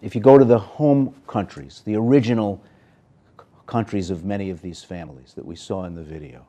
if you go to the home countries, the original countries of many of these families that we saw in the video,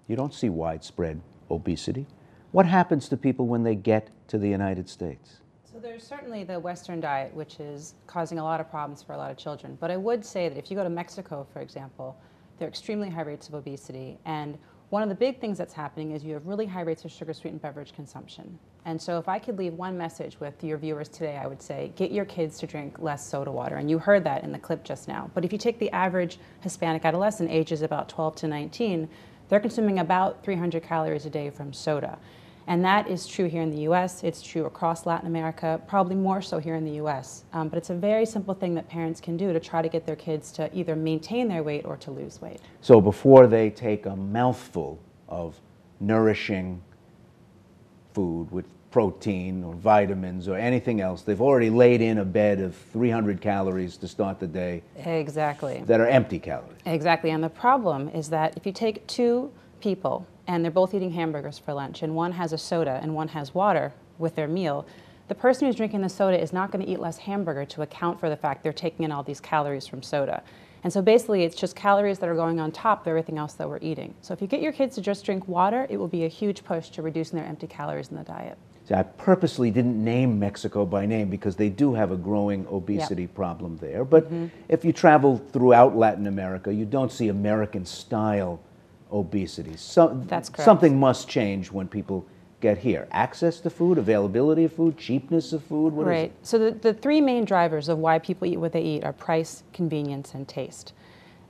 you don't see widespread obesity. What happens to people when they get to the United States? So there's certainly the Western diet, which is causing a lot of problems for a lot of children. But I would say that if you go to Mexico, for example, there are extremely high rates of obesity. And one of the big things that's happening is you have really high rates of sugar-sweetened beverage consumption. And so if I could leave one message with your viewers today, I would say, get your kids to drink less soda water. And you heard that in the clip just now. But if you take the average Hispanic adolescent, ages about 12 to 19, they're consuming about 300 calories a day from soda. And that is true here in the US, it's true across Latin America, probably more so here in the US. But it's a very simple thing that parents can do to try to get their kids to either maintain their weight or to lose weight. So before they take a mouthful of nourishing food with protein or vitamins or anything else, they've already laid in a bed of 300 calories to start the day. Exactly. That are empty calories. Exactly, and the problem is that if you take two people and they're both eating hamburgers for lunch and one has a soda and one has water with their meal, the person who's drinking the soda is not going to eat less hamburger to account for the fact they're taking in all these calories from soda. And so basically it's just calories that are going on top of everything else that we're eating. So if you get your kids to just drink water, it will be a huge push to reducing their empty calories in the diet. See, I purposely didn't name Mexico by name because they do have a growing obesity problem there. But if you travel throughout Latin America, you don't see American-style obesity. That's correct. Something must change when people get here. Access to food, availability of food, cheapness of food, what is it? So the three main drivers of why people eat what they eat are price, convenience, and taste.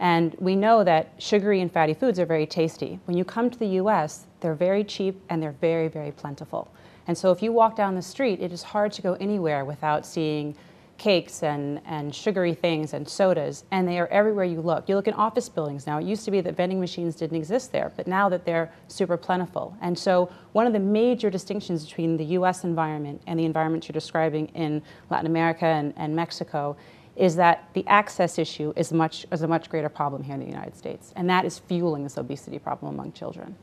And we know that sugary and fatty foods are very tasty. When you come to the US, they're very cheap and they're very, very plentiful. And so if you walk down the street, it is hard to go anywhere without seeing cakes and sugary things and sodas, and they are everywhere you look. You look in office buildings now. It used to be that vending machines didn't exist there, but now that they're super plentiful. And so one of the major distinctions between the US environment and the environment you're describing in Latin America and Mexico is that the access issue is a much greater problem here in the United States, and that is fueling this obesity problem among children.